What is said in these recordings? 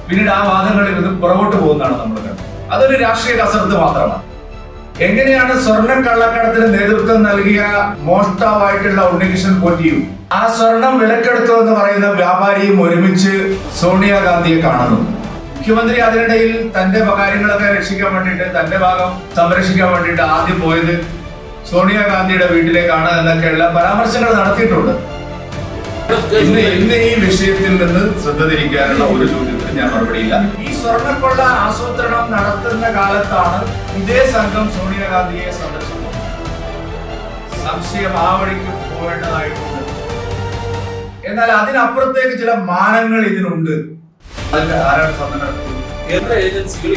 പിന്നീട് ആ വാദങ്ങളിൽ നിന്ന് പുറകോട്ട് പോകുന്നതാണ് നമ്മൾ കണ്ടത്. അതൊരു രാഷ്ട്രീയ കസരത്ത് മാത്രമാണ്. എങ്ങനെയാണ് സ്വർണ്ണ കള്ളക്കടത്തിന് നേതൃത്വം നൽകിയ മോഷ്ടാവായിട്ടുള്ള ഉണ്ണികൃഷ്ണൻ പോറ്റിയും ആ സ്വർണം വിലക്കെടുത്തു എന്ന് പറയുന്ന വ്യാപാരിയും ഒരുമിച്ച് സോണിയാഗാന്ധിയെ കാണുന്നു? മുഖ്യമന്ത്രി അതിനിടയിൽ തന്റെ കാര്യങ്ങളൊക്കെ രക്ഷിക്കാൻ വേണ്ടിയിട്ട്, തന്റെ ഭാഗം സംരക്ഷിക്കാൻ വേണ്ടിയിട്ട് ആദ്യം പോയത് സോണിയാഗാന്ധിയുടെ വീട്ടിലേക്കാണ് എന്നൊക്കെയുള്ള പരാമർശങ്ങൾ നടത്തിയിട്ടുണ്ട്. ഇന്ന് ഈ വിഷയത്തിൽ നിന്ന് ശ്രദ്ധ തിരിക്കാനുള്ള ഒരു ചോദ്യത്തിന് ഞാൻ മറുപടിയില്ല. ഈ സ്വർണ്ണക്കൊള്ള ആസൂത്രണം നടത്തുന്ന കാലത്താണ് ഇതേ സംഘം സോണിയാഗാന്ധിയെ സന്ദർശിക്കുന്നത്. സംശയം ആ വഴിക്ക് പോകേണ്ടതായിട്ടുണ്ട്. എന്നാൽ അതിനപ്പുറത്തേക്ക് ചില മാനങ്ങൾ ഇതിനുണ്ട്. അതിന്റെ ആരാണ് സമ്മേളനം? കേന്ദ്ര ഏജൻസികൾ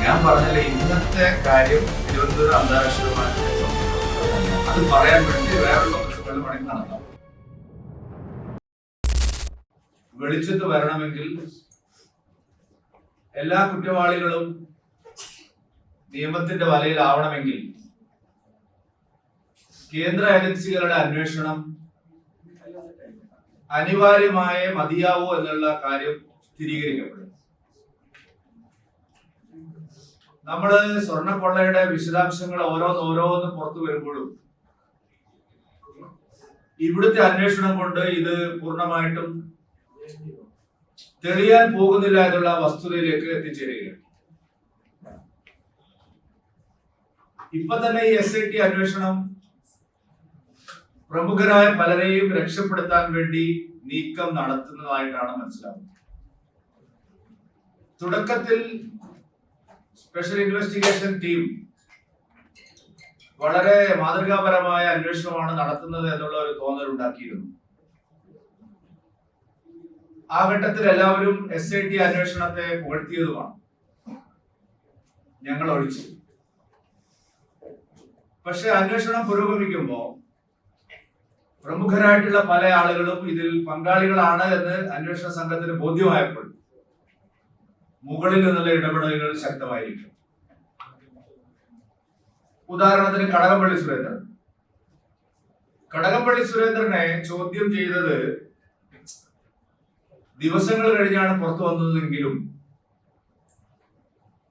ഞാൻ പറഞ്ഞില്ല, ഇന്നത്തെ കാര്യം തിരുവനന്തപുരം അന്താരാഷ്ട്ര വിമാനത്താവളത്തിൽ അത് പറയാൻ വേണ്ടി വേറൊരു പണി നടത്താം. വെളിച്ചത്ത് വരണമെങ്കിൽ എല്ലാ കുറ്റവാളികളും നിയമത്തിന്റെ വലയിലാവണമെങ്കിൽ കേന്ദ്ര ഏജൻസികളുടെ അന്വേഷണം അനിവാര്യമായ മതിയാവോ എന്നുള്ള കാര്യം സ്ഥിരീകരിക്കപ്പെടും. നമ്മള് സ്വർണ്ണക്കൊള്ളയുടെ വിശദാംശങ്ങൾ ഓരോന്ന് പുറത്തു വരുമ്പോഴും ഇവിടുത്തെ അന്വേഷണം കൊണ്ട് ഇത് പൂർണ്ണമായിട്ടും തെളിയാൻ പോകുന്നില്ല എന്നുള്ള വസ്തുതയിലേക്ക് എത്തിച്ചേരുകയാണ്. ഇപ്പൊ തന്നെ ഈ SIT അന്വേഷണം പ്രമുഖരായ പലരെയും രക്ഷപ്പെടുത്താൻ വേണ്ടി നീക്കം നടത്തുന്നതായിട്ടാണ് മനസ്സിലാവുന്നത്. തുടക്കത്തിൽ സ്പെഷ്യൽ ഇൻവെസ്റ്റിഗേഷൻ ടീം വളരെ മാതൃകാപരമായ അന്വേഷണമാണ് നടത്തുന്നത് എന്നുള്ള ഒരു തോന്നൽ ഉണ്ടാക്കിയിരുന്നു. ആ ഘട്ടത്തിൽ എല്ലാവരും SIT അന്വേഷണത്തെ പുകഴ്ത്തിയതുമാണ്, ഞങ്ങൾ ഒഴിച്ചു. പക്ഷെ അന്വേഷണം പുരോഗമിക്കുമ്പോൾ പ്രമുഖരായിട്ടുള്ള പല ആളുകളും ഇതിൽ പങ്കാളികളാണ് എന്ന് അന്വേഷണ സംഘത്തിന് ബോധ്യമായപ്പോൾ മുകളിൽ നിന്നുള്ള ഇടപെടലുകൾ ശക്തമായിരിക്കും. ഉദാഹരണത്തിന് കടകംപള്ളി സുരേന്ദ്രനെ ചോദ്യം ചെയ്തത് ദിവസങ്ങൾ കഴിഞ്ഞാണ് പുറത്തു വന്നതെങ്കിലും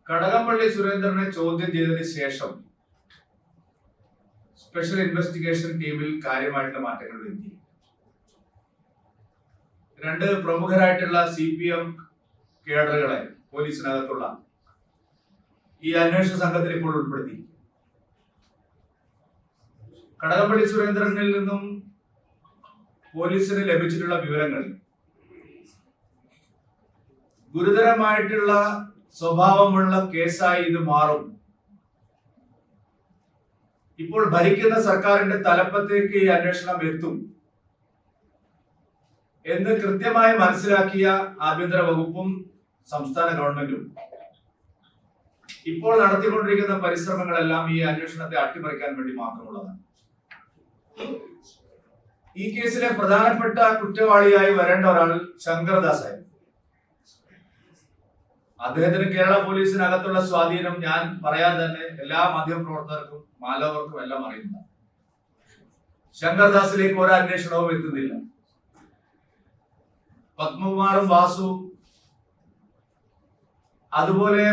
കടകംപള്ളി സുരേന്ദ്രനെ ചോദ്യം ചെയ്തതിന് ശേഷം സ്പെഷ്യൽ ഇൻവെസ്റ്റിഗേഷൻ ടീമിൽ കാര്യമായിട്ടുള്ള മാറ്റങ്ങൾ വരുത്തി. രണ്ട് പ്രമുഖരായിട്ടുള്ള CPM കേഡറുകളെ പോലീസിനകത്തുള്ള ഈ അന്വേഷണ സംഘത്തിൽ ഇപ്പോൾ ഉൾപ്പെടുത്തി. കടകംപള്ളി സുരേന്ദ്രനിൽ നിന്നും പോലീസിന് ലഭിച്ചിട്ടുള്ള വിവരങ്ങൾ ഗുരുതരമായിട്ടുള്ള സ്വഭാവമുള്ള കേസായി ഇത് മാറും. ഇപ്പോൾ ഭരിക്കുന്ന സർക്കാരിന്റെ തലപ്പത്തേക്ക് ഈ അന്വേഷണം എത്തും എന്ന് കൃത്യമായി മനസ്സിലാക്കിയ ആഭ്യന്തര വകുപ്പും സംസ്ഥാന ഗവൺമെന്റും ഇപ്പോൾ നടത്തിക്കൊണ്ടിരിക്കുന്ന പരിശ്രമങ്ങളെല്ലാം ഈ അന്വേഷണത്തെ അട്ടിമറിക്കാൻ വേണ്ടി മാത്രമുള്ളതാണ്. ഈ കേസിലെ പ്രധാനപ്പെട്ട കുറ്റവാളിയായി വരേണ്ട ഒരാൾ ശങ്കർദാസ് ആയിരുന്നു. അദ്ദേഹത്തിന് കേരള പോലീസിനകത്തുള്ള സ്വാധീനം ഞാൻ പറയാൻ തന്നെ എല്ലാ മാധ്യമപ്രവർത്തകർക്കും മാലോകർക്കും എല്ലാം അറിയുന്നതാണ്. ശങ്കർദാസിലേക്ക് ഒരു അന്വേഷണവും എത്തുന്നില്ല. പത്മകുമാറും വാസുവും അതുപോലെ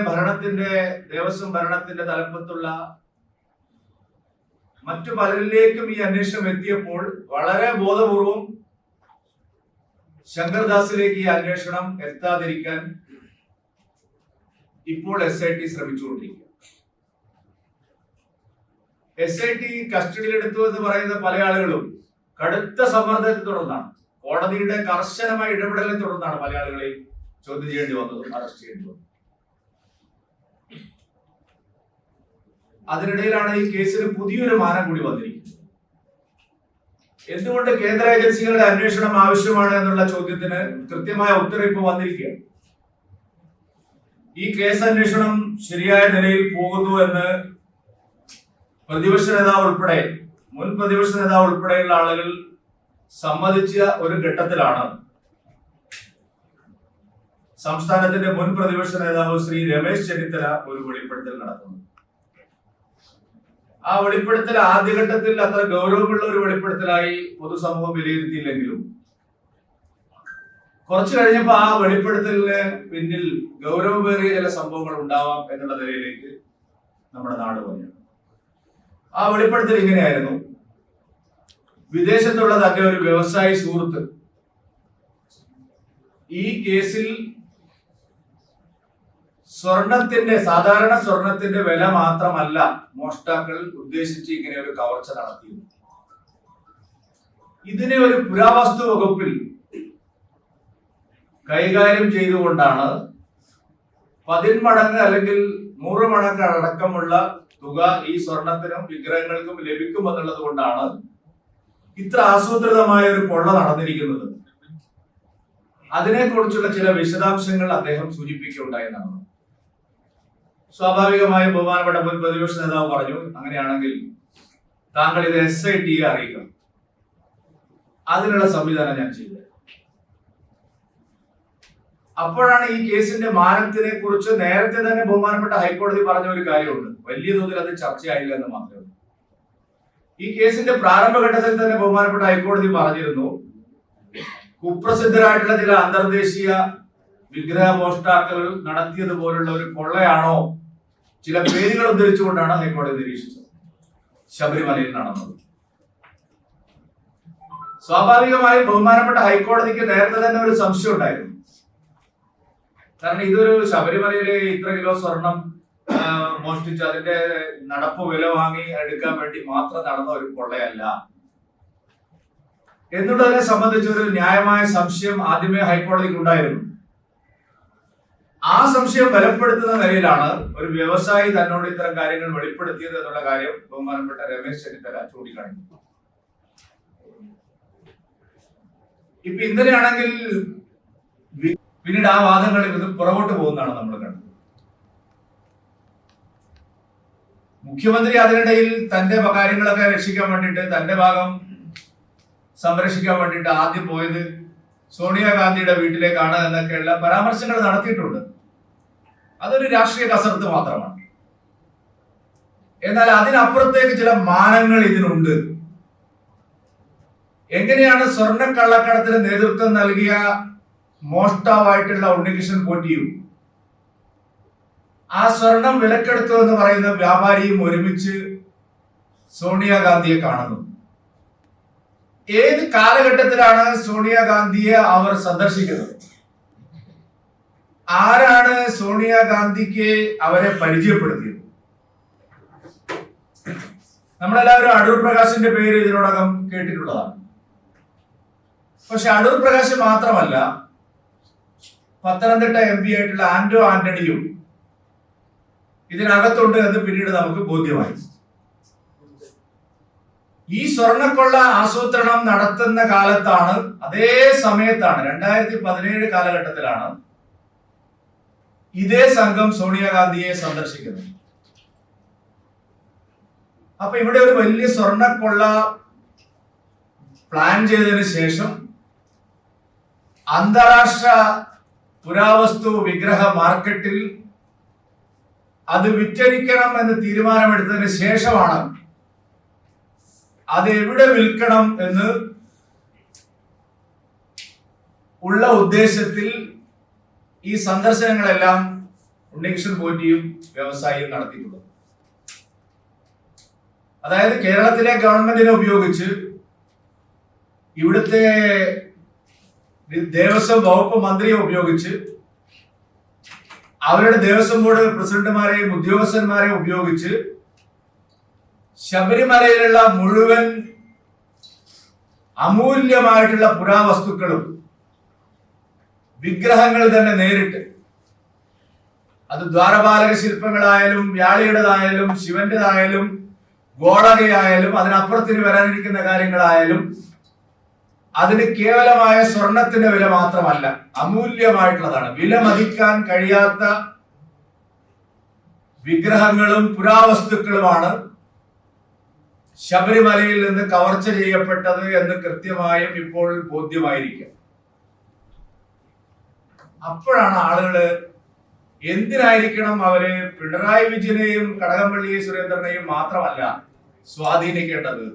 ദേവസ്വം ഭരണത്തിന്റെ തലപ്പത്തുള്ള മറ്റു പലരിലേക്കും ഈ അന്വേഷണം എത്തിയപ്പോൾ വളരെ ബോധപൂർവം ശങ്കർദാസിലേക്ക് ഈ അന്വേഷണം എത്താതിരിക്കാൻ ഇപ്പോൾ SIT ശ്രമിച്ചുകൊണ്ടിരിക്കുക. SIT കസ്റ്റഡിയിലെടുത്തു എന്ന് പറയുന്ന പല ആളുകളും കടുത്ത സമ്മർദ്ദത്തെ തുടർന്നാണ്, കോടതിയുടെ കർശനമായ ഇടപെടലിനെ തുടർന്നാണ് പല ആളുകളെയും ചോദ്യം ചെയ്യേണ്ടി വന്നത്, അറസ്റ്റ് ചെയ്യേണ്ടി വന്നത്. അതിനിടയിലാണ് ഈ കേസിന് പുതിയൊരു മാനം കൂടി വന്നിരിക്കുന്നത്. എന്തുകൊണ്ട് കേന്ദ്ര ഏജൻസികളുടെ അന്വേഷണം ആവശ്യമാണ് എന്നുള്ള ചോദ്യത്തിന് കൃത്യമായ ഉത്തരം ഇപ്പോൾ വന്നിരിക്കുകയാണ്. ഈ കേസ് അന്വേഷണം ശരിയായ നിലയിൽ പോകുന്നു എന്ന് പ്രതിപക്ഷ നേതാവ് ഉൾപ്പെടെ മുൻ പ്രതിപക്ഷ നേതാവ് ഉൾപ്പെടെയുള്ള ആളുകൾ സമ്മതിച്ച ഒരു ഘട്ടത്തിലാണ് സംസ്ഥാനത്തിന്റെ മുൻ പ്രതിപക്ഷ നേതാവ് ശ്രീ രമേശ് ചെന്നിത്തല ഒരു വെളിപ്പെടുത്തൽ നടത്തുന്നത്. ആ വെളിപ്പെടുത്തൽ ആദ്യഘട്ടത്തിൽ അത്ര ഗൗരവമുള്ള ഒരു വെളിപ്പെടുത്തലായി പൊതുസമൂഹം വിലയിരുത്തിയില്ലെങ്കിലും കുറച്ചു കഴിഞ്ഞപ്പോൾ ആ വെളിപ്പെടുത്തലിന് പിന്നിൽ ഗൗരവമേറിയ ചില സംഭവങ്ങൾ ഉണ്ടാവാം എന്നുള്ള നിലയിലേക്ക് നമ്മുടെ നാട് പറഞ്ഞു. ആ വെളിപ്പെടുത്തൽ ഇങ്ങനെയായിരുന്നു: വിദേശത്തുള്ള തന്റെ ഒരു വ്യവസായി സുഹൃത്ത് ഈ കേസിൽ സാധാരണ സ്വർണത്തിന്റെ വില മാത്രമല്ല മോഷ്ടാക്കൾ ഉദ്ദേശിച്ച് ഇങ്ങനെ ഒരു കവർച്ച നടത്തിയത്. ഇതിനെ ഒരു പുരാവസ്തു വകുപ്പിൽ കൈകാര്യം ചെയ്തുകൊണ്ടാണ് 10 മടങ്ങ് അല്ലെങ്കിൽ 100 മടങ്ങ് അടക്കമുള്ള തുക ഈ സ്വർണത്തിനും വിഗ്രഹങ്ങൾക്കും ലഭിക്കുമെന്നുള്ളത് കൊണ്ടാണ് ഇത്ര ആസൂത്രിതമായ ഒരു കൊള്ള നടന്നിരിക്കുന്നത്. അതിനെക്കുറിച്ചുള്ള ചില വിശദാംശങ്ങൾ അദ്ദേഹം സൂചിപ്പിക്കുകയുണ്ടായെന്നാണ്. സ്വാഭാവികമായും ബഹുമാനപ്പെട്ട മുൻ പ്രതിപക്ഷ നേതാവ് പറഞ്ഞു, അങ്ങനെയാണെങ്കിൽ താങ്കൾ ഇത് SIT അറിയിക്കണം. അതിനുള്ള സംവിധാനം ഞാൻ ചെയ്തത്. അപ്പോഴാണ് ഈ കേസിന്റെ മാനത്തിനെ കുറിച്ച് നേരത്തെ തന്നെ ബഹുമാനപ്പെട്ട ഹൈക്കോടതി പറഞ്ഞ ഒരു കാര്യമുണ്ട്. വലിയ തോതിൽ അത് ചർച്ചയായില്ല എന്ന് മാത്രമേ. ഈ കേസിന്റെ പ്രാരംഭഘട്ടത്തിൽ തന്നെ ബഹുമാനപ്പെട്ട ഹൈക്കോടതി പറഞ്ഞിരുന്നു, കുപ്രസിദ്ധരായിട്ടുള്ള ചില അന്തർദേശീയ വിഗ്രഹ മോഷ്ടാക്കൾ നടത്തിയതുപോലുള്ള ഒരു കൊള്ളയാണോ, ചില പേരുകൾ ഉദ്ധരിച്ചുകൊണ്ടാണ് ഹൈക്കോടതി നിരീക്ഷിച്ചത് ശബരിമലയിൽ നടന്നത്. സ്വാഭാവികമായും ബഹുമാനപ്പെട്ട ഹൈക്കോടതിക്ക് നേരത്തെ തന്നെ ഒരു സംശയം ഉണ്ടായിരുന്നു. കാരണം ഇതൊരു ശബരിമലയിലെ ഇത്ര കിലോ സ്വർണം മോഷ്ടിച്ച് അതിന്റെ നടപ്പ് വില വാങ്ങി എടുക്കാൻ വേണ്ടി മാത്രം നടന്ന ഒരു കൊള്ളയല്ല എന്നുള്ളതിനെ സംബന്ധിച്ചൊരു ന്യായമായ സംശയം ആദ്യമേ ഹൈക്കോടതിക്ക് ഉണ്ടായിരുന്നു. ആ സംശയം ബലപ്പെടുത്തുന്ന നിലയിലാണ് ഒരു വ്യവസായി തന്നോട് ഇത്തരം കാര്യങ്ങൾ വെളിപ്പെടുത്തിയത് എന്നുള്ള കാര്യം ബഹുമാനപ്പെട്ട രമേശ് ചെന്നിത്തല ചൂണ്ടിക്കാണിച്ചു. ഇപ്പൊ ഇന്നലെയാണെങ്കിൽ പിന്നീട് ആ വാദങ്ങളിൽ നിന്ന് പുറകോട്ട് പോകുന്നതാണ് നമ്മൾ കണ്ടത്. മുഖ്യമന്ത്രി അതിനിടയിൽ തന്റെ കാര്യങ്ങളൊക്കെ രക്ഷിക്കാൻ വേണ്ടിയിട്ട്, തന്റെ ഭാഗം സംരക്ഷിക്കാൻ വേണ്ടിയിട്ട് ആദ്യം പോയത് സോണിയാഗാന്ധിയുടെ വീട്ടിലേക്കാണ് എന്നൊക്കെയുള്ള പരാമർശങ്ങൾ നടത്തിയിട്ടുണ്ട്. അതൊരു രാഷ്ട്രീയ കസർത്ത് മാത്രമാണ്. എന്നാൽ അതിനപ്പുറത്തേക്ക് ചില മാനങ്ങൾ ഇതിനുണ്ട്. എങ്ങനെയാണ് സ്വർണ്ണക്കള്ളക്കടത്തിന് നേതൃത്വം നൽകിയ മോഷ്ടാവായിട്ടുള്ള ഉണ്ണികൃഷ്ണൻ പോറ്റിയും ആ സ്വർണം വിലക്കെടുത്തു എന്ന് പറയുന്ന വ്യാപാരിയും ഒരുമിച്ച് സോണിയാഗാന്ധിയെ കാണുന്നു? ഏത് കാലഘട്ടത്തിലാണ് സോണിയാഗാന്ധിയെ അവർ സന്ദർശിക്കുന്നത്? ആരാണ് സോണിയാഗാന്ധിക്ക് അവരെ പരിചയപ്പെടുത്തിയത്? നമ്മളെല്ലാവരും അടൂർ പ്രകാശിന്റെ പേര് ഇതിനോടകം കേട്ടിട്ടുള്ളതാണ്. പക്ഷെ അടൂർ പ്രകാശ് മാത്രമല്ല, പത്തനംതിട്ട MP ആയിട്ടുള്ള ആന്റോ ആന്റണിയും ഇതിനകത്തുണ്ട് എന്ന് പിന്നീട് നമുക്ക് ബോധ്യമായി. ഈ സ്വർണ്ണക്കൊള്ള ആസൂത്രണം നടത്തുന്ന കാലത്താണ്, അതേ സമയത്താണ്, 2017 കാലഘട്ടത്തിലാണ് ഇതേ സംഘം സോണിയാഗാന്ധിയെ സന്ദർശിക്കുന്നത്. അപ്പൊ ഇവിടെ ഒരു വലിയ സ്വർണ്ണക്കൊള്ള പ്ലാൻ ചെയ്തതിനു ശേഷം അന്താരാഷ്ട്ര പുരാവസ്തു വിഗ്രഹ മാർക്കറ്റിൽ അത് വിറ്റഴിക്കണം എന്ന് തീരുമാനമെടുത്തതിന് ശേഷമാണ് അത് എവിടെ വിൽക്കണം എന്ന് ഉള്ള ഉദ്ദേശത്തിൽ ഈ സന്ദർശനങ്ങളെല്ലാം ഉണ്ണികൃഷ്ണൻ പോറ്റിയും വ്യവസായിയും നടത്തിയിട്ടുള്ളത്. അതായത് കേരളത്തിലെ ഗവൺമെന്റിനെ ഉപയോഗിച്ച് ഇവിടുത്തെ ദേവസ്വം വകുപ്പ് മന്ത്രിയെ ഉപയോഗിച്ച് അവരുടെ ദേവസ്വം ബോർഡ് പ്രസിഡന്റുമാരെയും ഉദ്യോഗസ്ഥന്മാരെയും ഉപയോഗിച്ച് ശബരിമലയിലുള്ള മുഴുവൻ അമൂല്യമായിട്ടുള്ള പുരാവസ്തുക്കളും വിഗ്രഹങ്ങൾ തന്നെ നേരിട്ട്, അത് ദ്വാരപാലക ശില്പങ്ങളായാലും വ്യാളിയുടേതായാലും ശിവന്റേതായാലും ഗോളകയായാലും അതിനപ്പുറത്തിന് വരാനിരിക്കുന്ന കാര്യങ്ങളായാലും, അതിന് കേവലമായ സ്വർണത്തിന്റെ വില മാത്രമല്ല, അമൂല്യമായിട്ടുള്ളതാണ്, വില മതിക്കാൻ കഴിയാത്ത വിഗ്രഹങ്ങളും പുരാവസ്തുക്കളുമാണ് ശബരിമലയിൽ നിന്ന് കവർച്ച ചെയ്യപ്പെട്ടത് എന്ന് കൃത്യമായും ഇപ്പോൾ ബോധ്യമായിരിക്കും. അപ്പോഴാണ് ആളുകള് എന്തിനായിരിക്കണം അവര് പിണറായി വിജയനെയും കടകംപള്ളി സുരേന്ദ്രനെയും മാത്രമല്ല സ്വാധീനിക്കേണ്ടത്?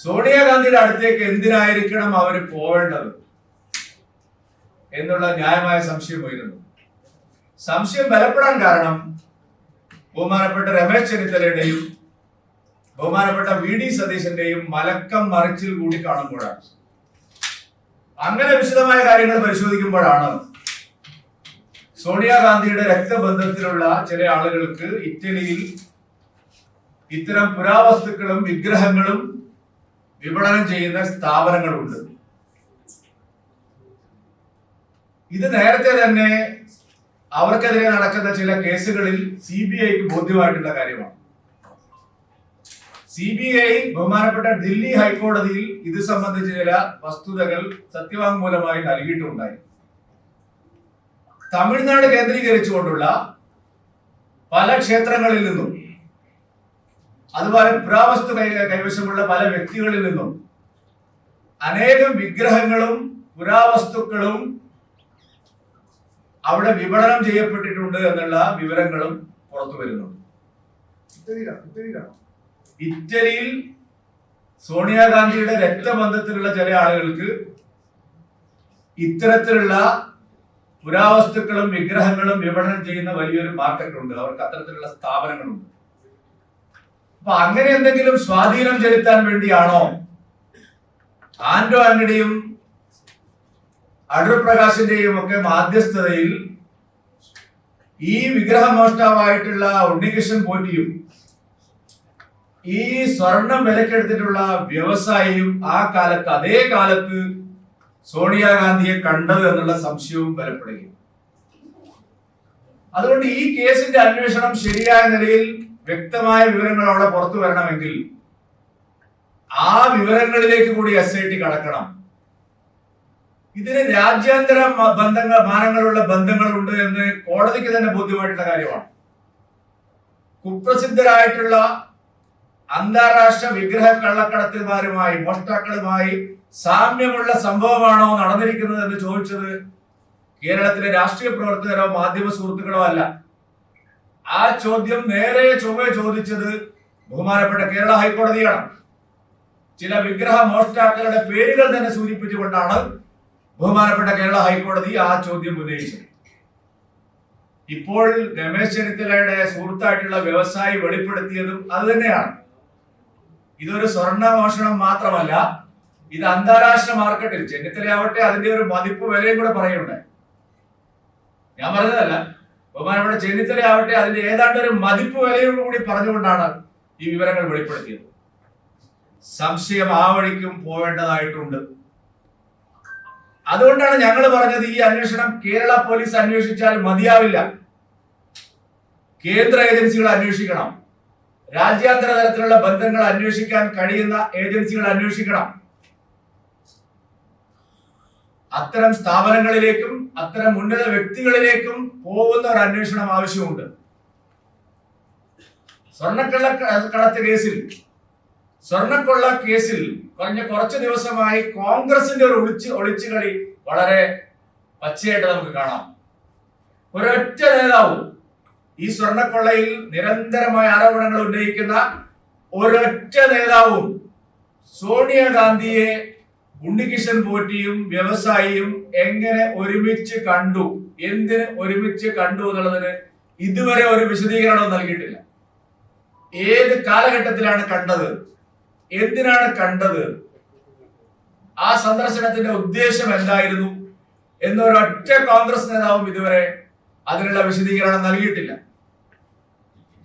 സോണിയാഗാന്ധിയുടെ അടുത്തേക്ക് എന്തിനായിരിക്കണം അവർ പോവേണ്ടത് എന്നുള്ള ന്യായമായ സംശയം ഉയരുന്നു. സംശയം ബലപ്പെടാൻ കാരണം ബഹുമാനപ്പെട്ട രമേശ് ചെന്നിത്തലയുടെയും ബഹുമാനപ്പെട്ട VD സതീശന്റെയും മലക്കം മറിച്ചിൽ കൂടി കാണുമ്പോഴാണ്. അങ്ങനെ വിശദമായ കാര്യങ്ങൾ പരിശോധിക്കുമ്പോഴാണ് സോണിയാഗാന്ധിയുടെ രക്തബന്ധത്തിലുള്ള ചില ആളുകൾക്ക് ഇറ്റലിയിൽ ഇത്തരം പുരാവസ്തുക്കളും വിഗ്രഹങ്ങളും വിപണനം ചെയ്യുന്ന സ്ഥാപനങ്ങളുണ്ട്. ഇത് നേരത്തെ തന്നെ അവർക്കെതിരെ നടക്കുന്ന ചില കേസുകളിൽ CBIക്ക് ബോധ്യമായിട്ടുള്ള കാര്യമാണ്. CBI ബഹുമാനപ്പെട്ട ദില്ലി ഹൈക്കോടതിയിൽ ഇത് സംബന്ധിച്ച് ചില വസ്തുതകൾ സത്യവാങ്മൂലമായി നൽകിയിട്ടുണ്ടായി. തമിഴ്നാട് കേന്ദ്രീകരിച്ചുകൊണ്ടുള്ള പല ക്ഷേത്രങ്ങളിൽ നിന്നും അതുപോലെ പുരാവസ്തു കൈവശമുള്ള പല വ്യക്തികളിൽ നിന്നും അനേകം വിഗ്രഹങ്ങളും പുരാവസ്തുക്കളും അവിടെ വിപണനം ചെയ്യപ്പെട്ടിട്ടുണ്ട് എന്നുള്ള വിവരങ്ങളും പുറത്തു വരുന്നുണ്ട്. ഇറ്റലിയിൽ സോണിയാഗാന്ധിയുടെ രക്തബന്ധത്തിലുള്ള ചില ആളുകൾക്ക് ഇത്തരത്തിലുള്ള പുരാവസ്തുക്കളും വിഗ്രഹങ്ങളും വിപണനം ചെയ്യുന്ന വലിയൊരു മാർക്കറ്റ് ഉണ്ട്. അവർക്ക് അത്തരത്തിലുള്ള സ്ഥാപനങ്ങളുണ്ട്. അപ്പൊ അങ്ങനെ എന്തെങ്കിലും സ്വാധീനം ചെലുത്താൻ വേണ്ടിയാണോ ആന്റോ ആന്റണിയും അടൂർ പ്രകാശിന്റെയും ഒക്കെ മാധ്യസ്ഥതയിൽ ഈ വിഗ്രഹമോഷ്ടാവായിട്ടുള്ള ഉണ്ണികൃഷ്ണൻ പോറ്റിയും ഈ സ്വർണം വിലക്കെടുത്തിട്ടുള്ള വ്യവസായിയും ആ കാലത്ത് അതേ കാലത്ത് സോണിയാഗാന്ധിയെ കണ്ടത് എന്നുള്ള സംശയവും ബലപ്പെടുകയും. അതുകൊണ്ട് ഈ കേസിന്റെ അന്വേഷണം ശരിയായ നിലയിൽ വ്യക്തമായ വിവരങ്ങൾ അവിടെ പുറത്തു വരണമെങ്കിൽ ആ വിവരങ്ങളിലേക്ക് കൂടി SIT കടക്കണം. ഇതിന് രാജ്യാന്തര മാനങ്ങളുള്ള ബന്ധങ്ങളുണ്ട് എന്ന് കോടതിക്ക് തന്നെ ബോധ്യമായിട്ടുള്ള കാര്യമാണ്. കുപ്രസിദ്ധരായിട്ടുള്ള അന്താരാഷ്ട്ര വിഗ്രഹ കള്ളക്കടത്തുകാരുമായി മോഷ്ടാക്കളുമായി സാമ്യമുള്ള സംഭവമാണോ നടന്നിരിക്കുന്നത് എന്ന് ചോദിച്ചത് കേരളത്തിലെ രാഷ്ട്രീയ പ്രവർത്തകരോ മാധ്യമ സുഹൃത്തുക്കളോ അല്ല. ആ ചോദ്യം നേരെ ചൊവ്വേ ചോദിച്ചത് ബഹുമാനപ്പെട്ട കേരള ഹൈക്കോടതിയാണ്. ചില വിഗ്രഹ മോഷ്ടാക്കളുടെ പേരുകൾ തന്നെ സൂചിപ്പിച്ചുകൊണ്ടാണ് ബഹുമാനപ്പെട്ട കേരള ഹൈക്കോടതി ആ ചോദ്യം ഉന്നയിച്ചത്. ഇപ്പോൾ രമേശ് ചെന്നിത്തലയുടെ സുഹൃത്തായിട്ടുള്ള വ്യവസായി വെളിപ്പെടുത്തിയതും അത് തന്നെയാണ്. ഇതൊരു സ്വർണ്ണ മോഷണം മാത്രമല്ല, ഇത് അന്താരാഷ്ട്ര മാർക്കറ്റിൽ ചെന്നിത്തലയാവട്ടെ അതിന്റെ ഒരു മതിപ്പ് വിലയും കൂടെ പറയുന്നുണ്ട്. ഞാൻ പറഞ്ഞതല്ല, ബഹുമാനപ്പെട്ട ചെന്നിത്തലയാവട്ടെ അതിന്റെ ഏതാണ്ട് ഒരു മതിപ്പ് വിലയും കൂടി പറഞ്ഞുകൊണ്ടാണ് ഈ വിവരങ്ങൾ വെളിപ്പെടുത്തിയത്. സംശയം ആ വഴിക്കും പോവേണ്ടതായിട്ടുണ്ട്. അതുകൊണ്ടാണ് ഞങ്ങൾ പറഞ്ഞത് ഈ അന്വേഷണം കേരള പോലീസ് അന്വേഷിച്ചാൽ മതിയാവില്ല. കേന്ദ്ര ഏജൻസികൾ അന്വേഷിക്കണം. രാജ്യാന്തര തലത്തിലുള്ള ബന്ധങ്ങൾ അന്വേഷിക്കാൻ കഴിയുന്ന ഏജൻസികൾ അന്വേഷിക്കണം. അത്തരം സ്ഥാപനങ്ങളിലേക്കും അത്തരം ഉന്നത വ്യക്തികളിലേക്കും പോകുന്ന ഒരു അന്വേഷണം ആവശ്യമുണ്ട്. സ്വർണ്ണക്കൊള്ള കേസിൽ കഴിഞ്ഞ കുറച്ച് ദിവസമായി കോൺഗ്രസിന്റെ ഒരു ഒളിച്ചുകളി വളരെ പച്ചയായിട്ട് നമുക്ക് കാണാം. ഒരൊറ്റ നേതാവും ഈ സ്വർണ്ണക്കൊള്ളയിൽ നിരന്തരമായ ആരോപണങ്ങൾ ഉന്നയിക്കുന്ന ഒരൊറ്റ നേതാവും സോണിയാഗാന്ധിയെ ഉണ്ണികൃഷ്ണൻ പോറ്റിയും വ്യവസായിയും എങ്ങനെ ഒരുമിച്ച് കണ്ടു, എന്തിന് ഒരുമിച്ച് കണ്ടു എന്നുള്ളതിന് ഇതുവരെ ഒരു വിശദീകരണവും നൽകിയിട്ടില്ല. ഏത് കാലഘട്ടത്തിലാണ് കണ്ടത്, എന്തിനാണ് കണ്ടത്, ആ സന്ദർശനത്തിന്റെ ഉദ്ദേശം എന്തായിരുന്നു എന്നൊരൊറ്റ കോൺഗ്രസ് നേതാവും ഇതുവരെ അതിനുള്ള വിശദീകരണം നൽകിയിട്ടില്ല.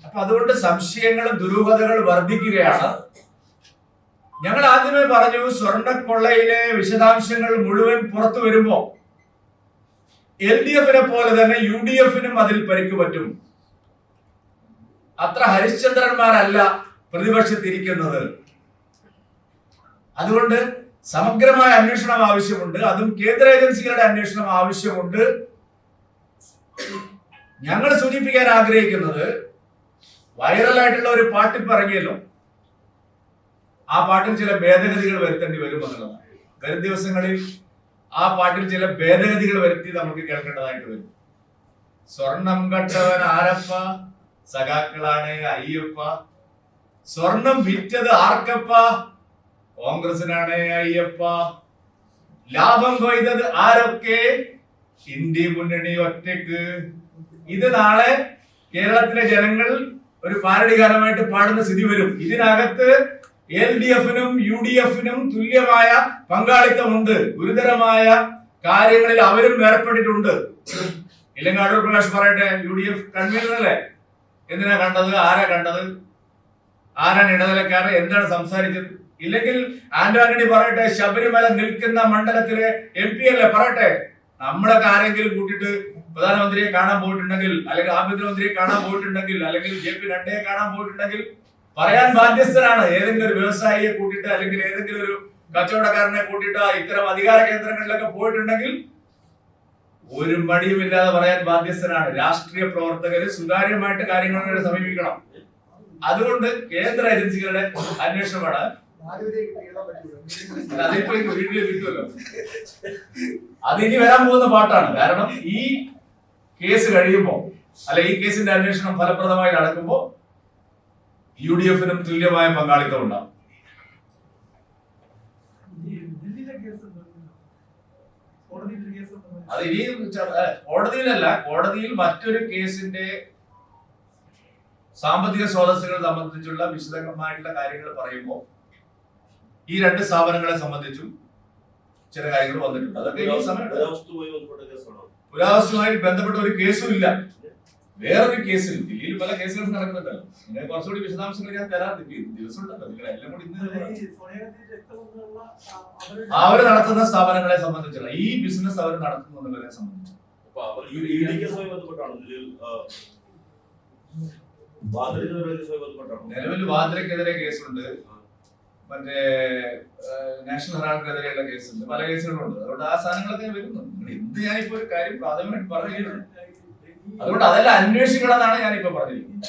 അപ്പൊ അതുകൊണ്ട് സംശയങ്ങളും ദുരൂഹതകൾ വർദ്ധിക്കുകയാണ്. ഞങ്ങൾ ആദ്യമേ പറഞ്ഞു, സ്വർണ്ണക്കൊള്ളയിലെ വിശദാംശങ്ങൾ മുഴുവൻ പുറത്തു വരുമ്പോ LDF-നെ പോലെ തന്നെ UDF-നും അതിൽ പരിക്ക് പറ്റും. അത്ര ഹരിശ്ചന്ദ്രന്മാരല്ല പ്രതിപക്ഷത്തിരിക്കുന്നത്. അതുകൊണ്ട് സമഗ്രമായ അന്വേഷണം ആവശ്യമുണ്ട്. അതും കേന്ദ്ര ഏജൻസികളുടെ അന്വേഷണം ആവശ്യമുണ്ട്. ഞങ്ങൾ സൂചിപ്പിക്കാൻ ആഗ്രഹിക്കുന്നത്, വൈറലായിട്ടുള്ള ഒരു പാട്ടിപ്പ് ഇറങ്ങിയല്ലോ, ആ പാട്ടിൽ ചില ഭേദഗതികൾ വരുത്തേണ്ടി വരും എന്നുള്ളതാണ്. വരും ദിവസങ്ങളിൽ ആ പാട്ടിൽ ചില ഭേദഗതികൾ വരുത്തി നമുക്ക് കേൾക്കേണ്ടതായിട്ട് വരും. സ്വർണം കണ്ടവൻ ആരപ്പ, സഖാക്കളാണ് അയ്യപ്പ, സ്വർണം വിറ്റത് ആർക്കപ്പ? കോൺഗ്രസിനാണ് അയ്യപ്പ. ലാഭം കൊയ്തത് ആരൊക്കെ? ഇന്ത്യ മുന്നണി ഒറ്റക്ക്. ഇത് നാളെ കേരളത്തിലെ ജനങ്ങൾ ഒരു പാരഡി ഗാനമായിട്ട് പാടുന്ന സ്ഥിതി വരും. ഇതിനകത്ത് LDF-നും UDF-നും തുല്യമായ പങ്കാളിത്തമുണ്ട്. ഗുരുതരമായ കാര്യങ്ങളിൽ അവരും ഏർപ്പെട്ടിട്ടുണ്ട്. ഇല്ലെങ്കിൽ അടൂർ പ്രകാശ് പറയട്ടെ, UDF കൺവീനർ അല്ലേ? എന്തിനാ കണ്ടത്? ആരാ കണ്ടത്? ആരാണ് ഇടനിലക്കാരൻ? എന്താണ് സംസാരിച്ചത്? ഇല്ലെങ്കിൽ ആന്റോ പറയട്ടെ, ശബരിമല നിൽക്കുന്ന മണ്ഡലത്തിലെ MP അല്ലേ? പറയട്ടെ, നമ്മളൊക്കെ ആരെങ്കിലും കൂട്ടിയിട്ട് പ്രധാനമന്ത്രിയെ കാണാൻ പോയിട്ടുണ്ടെങ്കിൽ, അല്ലെങ്കിൽ ആഭ്യന്തരമന്ത്രിയെ കാണാൻ പോയിട്ടുണ്ടെങ്കിൽ, അല്ലെങ്കിൽ JP നഡ്ഡയെ കാണാൻ പോയിട്ടുണ്ടെങ്കിൽ പറയാൻ ബാധ്യസ്ഥനാണ്. ഏതെങ്കിലും ഒരു വ്യവസായിയെ കൂട്ടിയിട്ട്, അല്ലെങ്കിൽ ഏതെങ്കിലും ഒരു കച്ചവടക്കാരനെ കൂട്ടിയിട്ട് ഇത്തരം അധികാര കേന്ദ്രങ്ങളിലൊക്കെ പോയിട്ടുണ്ടെങ്കിൽ ഒരു മടിയുമില്ലാതെ പറയാൻ ബാധ്യസ്ഥനാണ്. രാഷ്ട്രീയ പ്രവർത്തകര് സുതാര്യമായിട്ട് കാര്യങ്ങളെ സമീപിക്കണം. അതുകൊണ്ട് കേന്ദ്ര ഏജൻസികളുടെ അന്വേഷണമാണ്. അതിപ്പോ വീട്ടിൽ കിട്ടുമല്ലോ. അതിനി വരാൻ പോകുന്ന പാട്ടാണ്. കാരണം ഈ കേസ് കഴിയുമ്പോ, അല്ലെ ഈ കേസിന്റെ അന്വേഷണം ഫലപ്രദമായി നടക്കുമ്പോ UDF-നും തുല്യമായ പങ്കാളിത്തം ഉണ്ടാവും. അത് ഇനി കോടതിയിലല്ല, കോടതിയിൽ മറ്റൊരു കേസിന്റെ സാമ്പത്തിക സ്രോതസ്സുകൾ സംബന്ധിച്ചുള്ള വിശദമായിട്ടുള്ള കാര്യങ്ങൾ പറയുമ്പോൾ ഈ രണ്ട് സ്ഥാപനങ്ങളെ സംബന്ധിച്ചും ചില കാര്യങ്ങൾ വന്നിട്ടുണ്ട്. അതൊക്കെ ഈ സമയം പുരാവസ്തുമായി ബന്ധപ്പെട്ട ഒരു കേസും ഇല്ല. വേറൊരു കേസിൽ ദില്ലിയിൽ പല കേസുകളും നടക്കുന്നുണ്ടല്ലോ. നിങ്ങൾ കുറച്ചുകൂടി വിശദാംശങ്ങൾ ഞാൻ തരാം. ദിവസം ഉണ്ടല്ലോ, നിങ്ങൾ എല്ലാം കൂടി അവർ നടത്തുന്ന സ്ഥാപനങ്ങളെ സംബന്ധിച്ചുള്ള ഈ ബിസിനസ് അവർ നടത്തുന്നതിനെ സംബന്ധിച്ച് നിലവിൽ വാദ്രക്കെതിരെ കേസുണ്ട്, മറ്റേ നാഷണൽ ഹെറാൾഡിനെതിരെയുള്ള കേസുണ്ട്, പല കേസുകളുണ്ട്. അതുകൊണ്ട് ആ സാധനങ്ങളൊക്കെ വരുന്നു. എന്ത് ഞാനിപ്പോ ഒരു കാര്യം പ്രാഥമികമായിട്ട് പറയുകയാണ്. അതുകൊണ്ട് അതെല്ലാം അന്വേഷിക്കണം എന്നാണ് ഞാനിപ്പോ പറഞ്ഞിരിക്കുന്നത്.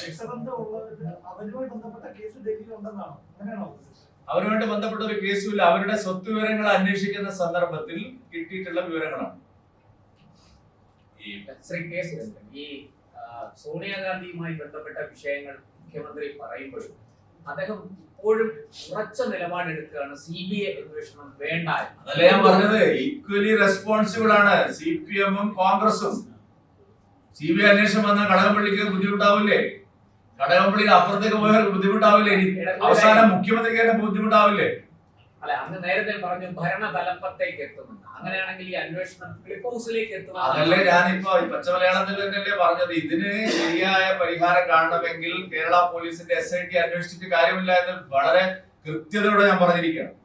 അവരുമായിട്ട് ബന്ധപ്പെട്ട ഒരു കേസുമില്ല. അവരുടെ സ്വത്ത് വിവരങ്ങൾ അന്വേഷിക്കുന്ന സന്ദർഭത്തിൽ കിട്ടിയിട്ടുള്ള വിവരങ്ങളാണ് ഈ സോണിയാഗാന്ധിയുമായി ബന്ധപ്പെട്ട വിഷയങ്ങൾ മുഖ്യമന്ത്രി പറയുമ്പോഴും അദ്ദേഹം ഇപ്പോഴും ഉറച്ച നിലപാടെടുക്കുകയാണ്. CBI അന്വേഷണം വേണ്ട. അതല്ലേ ഞാൻ പറഞ്ഞത്, ഈക്വലി റെസ്പോൺസിബിൾ ആണ് CPM-ഉം കോൺഗ്രസും. CBI അന്വേഷണം വന്നാൽ കടകംപള്ളിക്ക് ബുദ്ധിമുട്ടാവില്ലേ? കടകംപള്ളിയുടെ അപ്പുറത്തേക്ക് പോയാൽ ബുദ്ധിമുട്ടാവില്ലേ? അവസാനം മുഖ്യമന്ത്രിക്ക് തന്നെ ബുദ്ധിമുട്ടാവില്ലേ? അല്ല, അങ്ങ് നേരത്തെ പറഞ്ഞു ഭരണതലപ്പത്തേക്ക് എത്തുന്നുണ്ട്. അങ്ങനെയാണെങ്കിൽ ഈ അന്വേഷണം ക്ലിപ്പ് ഹൗസിലേക്ക് എത്തും. അതല്ലേ ഞാനിപ്പോ പച്ച മലയാളത്തിൽ തന്നെയല്ലേ പറഞ്ഞത്. ഇതിന് ശരിയായ പരിഹാരം കാണണമെങ്കിൽ കേരള പോലീസിന്റെ SIT അന്വേഷിച്ചിട്ട് കാര്യമില്ല എന്ന് വളരെ കൃത്യതയോടെ ഞാൻ പറഞ്ഞിരിക്കുകയാണ്.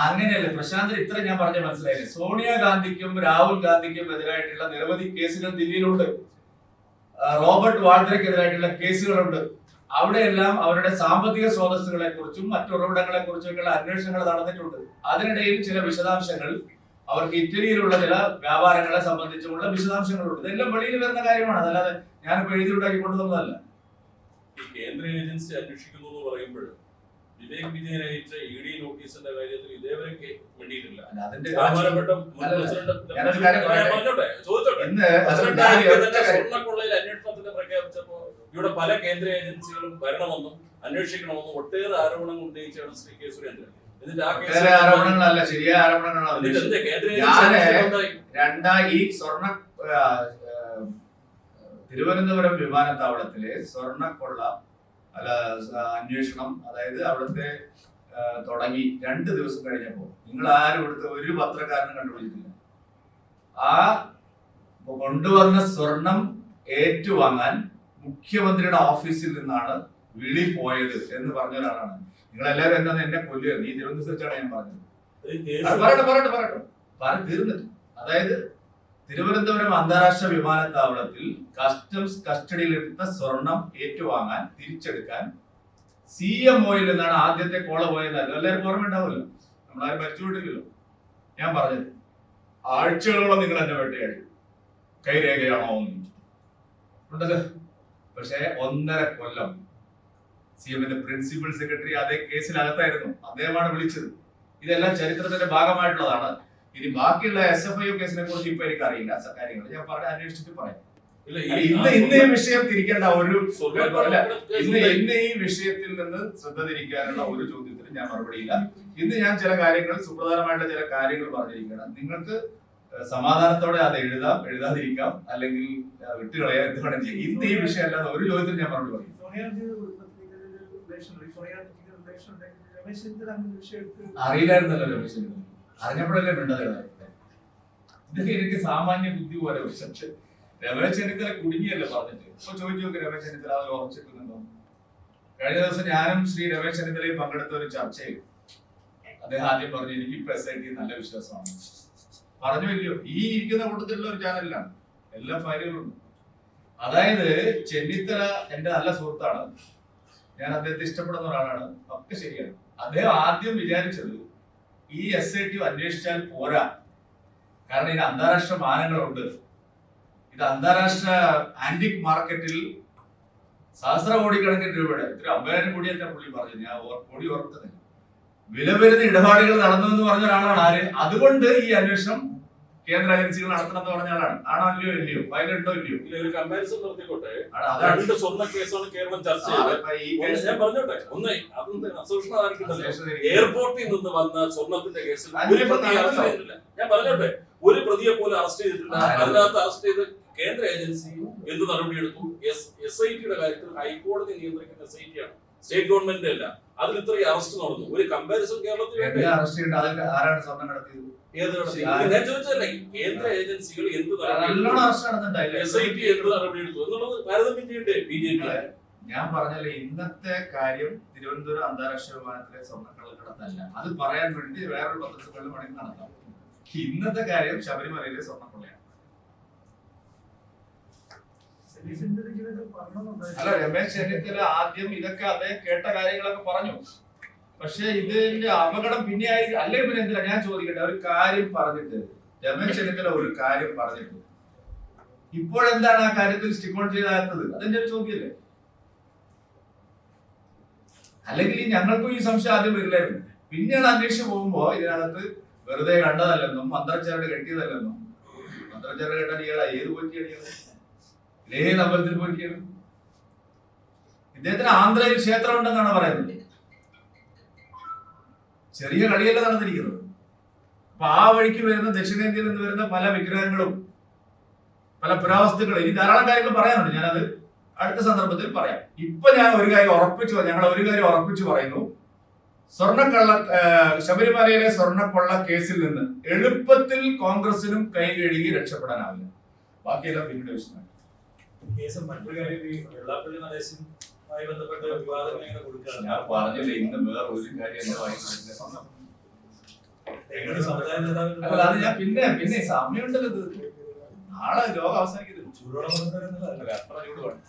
അങ്ങനെയല്ലേ പ്രശാന്ത്, ഇത്ര ഞാൻ പറഞ്ഞ മനസ്സിലായില്ലേ? സോണിയാഗാന്ധിക്കും രാഹുൽ ഗാന്ധിക്കും എതിരായിട്ടുള്ള നിരവധി കേസുകൾ ദില്ലിയിലുണ്ട്. റോബർട്ട് വാദ്രയ്ക്കെതിരായിട്ടുള്ള കേസുകളുണ്ട്. അവിടെയെല്ലാം അവരുടെ സാമ്പത്തിക സ്രോതസ്സുകളെ കുറിച്ചും മറ്റുറവിടങ്ങളെ കുറിച്ചൊക്കെയുള്ള അന്വേഷണങ്ങൾ നടന്നിട്ടുണ്ട്. അതിനിടയിൽ ചില വിശദാംശങ്ങൾ, അവർക്ക് ഇറ്റലിയിലുള്ള ചില വ്യാപാരങ്ങളെ സംബന്ധിച്ചുള്ള വിശദാംശങ്ങളുണ്ട്. ഇതെല്ലാം വെളിയിൽ വരുന്ന കാര്യമാണ്. അതല്ലാതെ ഞാനിപ്പോ എഴുതിയുണ്ടാക്കി കൊണ്ടുവന്നതല്ല. ഈ കേന്ദ്ര ഏജൻസി അന്വേഷിക്കുന്നു എന്ന് പറയുമ്പോൾ വിവേക് വിജയൻ അയച്ച ED നോട്ടീസിന്റെ കാര്യത്തിൽ ഇതേവരെ വേണ്ടിയിട്ടില്ല. സ്വർണ്ണക്കൊള്ളയിൽ അന്വേഷണത്തിന്റെ പ്രഖ്യാപിച്ചപ്പോ ഇവിടെ പല കേന്ദ്ര ഏജൻസികളും വരണമെന്നും അന്വേഷിക്കണമെന്നും ഒട്ടേറെ ആരോപണങ്ങൾ ഉന്നയിച്ചാണ് ശ്രീ കെ സുരേന്ദ്രൻ. എന്നിട്ട് ആ കേസ് ആരോപണങ്ങളല്ല, ശരിയായ ആരോപണങ്ങളാണ്. ഈ സ്വർണ്ണ തിരുവനന്തപുരം വിമാനത്താവളത്തിലെ സ്വർണ്ണക്കൊള്ള അന്വേഷണം, അതായത് അവിടുത്തെ തുടങ്ങി 2 ദിവസം കഴിഞ്ഞപ്പോ നിങ്ങൾ ആരും ഇവിടുത്തെ ഒരു പത്രക്കാരനും കണ്ടുപിടിച്ചിട്ടില്ല. ആ കൊണ്ടുവന്ന സ്വർണം ഏറ്റുവാങ്ങാൻ മുഖ്യമന്ത്രിയുടെ ഓഫീസിൽ നിന്നാണ് വിളി പോയത് എന്ന് പറഞ്ഞ ഒരാളാണ്. നിങ്ങൾ എല്ലാവരും എന്നെ കൊല്ലുക. ഈ തിരുവനന്തപുരത്ത് വെച്ചാണ് ഞാൻ പറഞ്ഞത്. പറയട്ടെ തീർന്നിട്ട്. അതായത് തിരുവനന്തപുരം അന്താരാഷ്ട്ര വിമാനത്താവളത്തിൽ കസ്റ്റംസ് കസ്റ്റഡിയിലെടുത്ത സ്വർണം ഏറ്റുവാങ്ങാൻ തിരിച്ചെടുക്കാൻ CMOയിൽ നിന്നാണ് ആദ്യത്തെ കോള പോയെന്നല്ലോ. എല്ലാവർക്കും ഓർമ്മ ഉണ്ടാവുമല്ലോ, നമ്മളാരും മരിച്ചുകൊണ്ടിരിക്കല്ലോ. ഞാൻ പറഞ്ഞത് ആഴ്ചകളോളം നിങ്ങൾ എന്നെ വേട്ടയാടി, കൈരേഖയാണോ ഉണ്ടല്ലോ. പക്ഷെ 1.5 കൊല്ലം CM-ന്റെ പ്രിൻസിപ്പൽ സെക്രട്ടറി അതേ കേസിനകത്തായിരുന്നു. അദ്ദേഹമാണ് വിളിച്ചത്. ഇതെല്ലാം ചരിത്രത്തിന്റെ ഭാഗമായിട്ടുള്ളതാണ്. ഇനി ബാക്കിയുള്ള SFIO കേസിനെ കുറിച്ച് ഇപ്പൊ എനിക്ക് അറിയില്ല കാര്യങ്ങൾ ഞാൻ പറഞ്ഞ അന്വേഷിച്ചിട്ട് പറയാം. ഇല്ല, ഇന്ന് ഈ വിഷയം തിരിക്കേണ്ട ഒരു സ്വർണ്ണ ഈ വിഷയത്തിൽ നിന്ന് ശ്രദ്ധ തിരിക്കാനുള്ള ഒരു ചോദ്യത്തിന് ഞാൻ മറുപടിയില്ല. ഇന്ന് ഞാൻ ചില കാര്യങ്ങൾ സുപ്രധാനമായിട്ടുള്ള ചില കാര്യങ്ങൾ പറഞ്ഞിരിക്കണം. നിങ്ങൾക്ക് സമാധാനത്തോടെ അത് എഴുതാതിരിക്കാം, അല്ലെങ്കിൽ വിട്ടുകളയാൻ എന്ത് വേണം ചെയ്യും. ഇന്ന് ഈ വിഷയം അല്ലാതെ ഒരു ചോദ്യത്തിന് ഞാൻ മറുപടി പറയും. അറിയില്ലായിരുന്നല്ലോ രമേശ് ചെന്നിത്തല, അറിഞ്ഞപ്പോഴല്ലേ മിണ്ടത്. ഇതൊക്കെ എനിക്ക് സാമാന്യ ബുദ്ധി പോലെ പക്ഷെ രമേശ് ചെന്നിത്തല കുടുങ്ങിയല്ലേ പറഞ്ഞിട്ട്. ഇപ്പൊ ചോദിച്ചു നോക്കി രമേശ് ചെന്നിത്തല അതിൽ ഉറച്ചിട്ടുണ്ടോ? കഴിഞ്ഞ ദിവസം ഞാനും ശ്രീ രമേശ് ചെന്നിത്തലയും പങ്കെടുത്ത ഒരു ചർച്ചയിൽ അദ്ദേഹം ആദ്യം പറഞ്ഞു എനിക്ക് ഇപ്പൊ SIT നല്ല വിശ്വാസമാണ്. പറഞ്ഞു ഇല്ലയോ? ഈ ഇരിക്കുന്ന കൂട്ടത്തിലുള്ള ഒരു ചാനലിലാണ്, എല്ലാ ഫയലുകളും. അതായത് ചെന്നിത്തല എന്റെ നല്ല സുഹൃത്താണ്, ഞാൻ അദ്ദേഹത്തെ ഇഷ്ടപ്പെടുന്ന ഒരാളാണ്, ഒക്കെ ശരിയാണ്. അദ്ദേഹം ആദ്യം വിചാരിച്ചത് ഈ SIT അന്വേഷിച്ചാൽ പോരാ, കാരണം ഇത് അന്താരാഷ്ട്ര മാനങ്ങളുണ്ട്, ഇത് അന്താരാഷ്ട്ര ആന്റിക് മാർക്കറ്റിൽ സഹസ്രകോടിക്കണക്കിന് രൂപയുടെ 50,000 കോടി എന്നെ പുള്ളി പറഞ്ഞു, ഞാൻ കോടി ഓർക്കുന്നില്ല, വില വരുന്ന ഇടപാടുകൾ നടന്നു എന്ന് പറഞ്ഞ ഒരാളാണ് ആര്. അതുകൊണ്ട് ഈ അന്വേഷണം കേന്ദ്ര ഏജൻസികൾ നടത്തണം എന്ന് പറഞ്ഞ ആളാണ്. ആണോ ഇല്ലയോ? ഫയലുണ്ടോ ഇല്ലയോ? ഒരു കമ്പാരിസൺ നടത്തിക്കോട്ടെ. അതാണ് രണ്ട് സ്വർണ്ണ കേസാണ് കേരളം ചർച്ച ചെയ്തത്. ഞാൻ പറഞ്ഞോട്ടെ, ഒന്ന് അതൊന്നും അസൂക്ഷ്മമായിരിക്കില്ലല്ലോ. എയർപോർട്ടിൽ നിന്ന് വന്ന സ്വർണത്തിന്റെ കേസിൽ ഒരു പ്രതി അറസ്റ്റ് ചെയ്തിട്ടില്ല. ഞാൻ പറഞ്ഞോട്ടെ, ഒരു പ്രതിയെ പോലും അറസ്റ്റ് ചെയ്തിട്ടില്ല. അതിനകത്ത് അറസ്റ്റ് ചെയ്ത് കേന്ദ്ര ഏജൻസി എന്ത് നടപടിയെടുത്തു? SITയുടെ കാര്യത്തിൽ ഹൈക്കോടതി നിയന്ത്രിക്കുന്ന SIT ആണ്, സ്റ്റേറ്റ് ഗവൺമെന്റ് അല്ല. അതിൽ ഇത്രയും അറസ്റ്റ് നടന്നു. ഒരു കമ്പാരിസൺ കേരളത്തിൽ ആരാണ് സ്വർണ്ണം നടത്തിയത്? ഞാൻ ചോദിച്ചതല്ലേ, കേന്ദ്ര ഏജൻസികൾ എന്ത് SIT എന്ത് നടപടിയെടുത്തു എന്നുള്ളത് താരതമ്യം ചെയ്യട്ടെ BJP. ഞാൻ പറഞ്ഞല്ലേ, ഇന്നത്തെ കാര്യം തിരുവനന്തപുരം അന്താരാഷ്ട്ര വിമാനത്തിലെ സ്വർണ്ണക്കള്ളക്കടത്തല്ല. അത് പറയാൻ വേണ്ടി വേറൊരു പത്രസമ്മേളനം വേണമെങ്കിൽ നടത്താം. ഇന്നത്തെ കാര്യം ശബരിമലയിലെ സ്വർണ്ണക്കൊള്ളയാണ്. അല്ല, രമേശ് ചെന്നിത്തല ആദ്യം ഇതൊക്കെ അദ്ദേഹം കേട്ട കാര്യങ്ങളൊക്കെ പറഞ്ഞു. പക്ഷെ ഇതിന്റെ അപകടം പിന്നെ ആയിരിക്കും. അല്ലേ പിന്നെ എന്തിനാ ഞാൻ ചോദിക്കട്ടെ, ഒരു കാര്യം പറഞ്ഞിട്ട് രമേശ് ചെന്നിത്തല ഒരു കാര്യം പറഞ്ഞിട്ട് ഇപ്പോഴെന്താണ് ആ കാര്യത്തിൽ സ്റ്റിക്ക് ഓൺ ചെയ്താത്തത്? അതെന്റെ ഒരു ചോദ്യമല്ലേ? അല്ലെങ്കിൽ ഞങ്ങൾക്കും ഈ സംശയം ആദ്യം വരില്ലായിരുന്നു. പിന്നെയാണ് അന്വേഷിച്ച് പോകുമ്പോ ഇതിനകത്ത് വെറുതെ കണ്ടതല്ലെന്നും മന്ത്രച്ചരട് കെട്ടിയതല്ലെന്നും. മന്ത്രച്ചരട് കെട്ടാൻ ഇയാളെ ഏത് പോറ്റിയാണ്? ഏത് അമ്പലത്തിൽ പോറ്റിയാണ്? ഇദ്ദേഹത്തിന് ആന്ധ്രയിൽ ക്ഷേത്രം ഉണ്ടെന്നാണ് പറയുന്നത്. ചെറിയ കളിയല്ല നടന്നിരിക്കുന്നത്. അപ്പൊ ആ വഴിക്ക് വരുന്ന ദക്ഷിണേന്ത്യയിൽ നിന്ന് വരുന്ന പല വിഗ്രഹങ്ങളും പല പുരാവസ്തുക്കളും, ഇനി ധാരാളം കാര്യങ്ങൾ പറയാനുണ്ട്, ഞാനത് അടുത്ത സന്ദർഭത്തിൽ പറയാം. ഇപ്പൊ ഞാൻ ഒരു കാര്യം ഉറപ്പിച്ചു പറയുന്നു. ശബരിമലയിലെ സ്വർണ്ണക്കൊള്ള കേസിൽ നിന്ന് എളുപ്പത്തിൽ കോൺഗ്രസിനും കൈ കഴുകി രക്ഷപ്പെടാനാവില്ല. ബാക്കിയെല്ലാം പിന്നീട് വിഷയമാണ്. ഞാൻ പറഞ്ഞില്ലേ, ഇന്ന് വേറെ ഒരു കാര്യം അത് ഞാൻ പിന്നെ സമയമുണ്ടല്ലോ, നാളെ ലോകം അവസാനിക്കുന്നത്. അത്ര ചൂട് വേണം.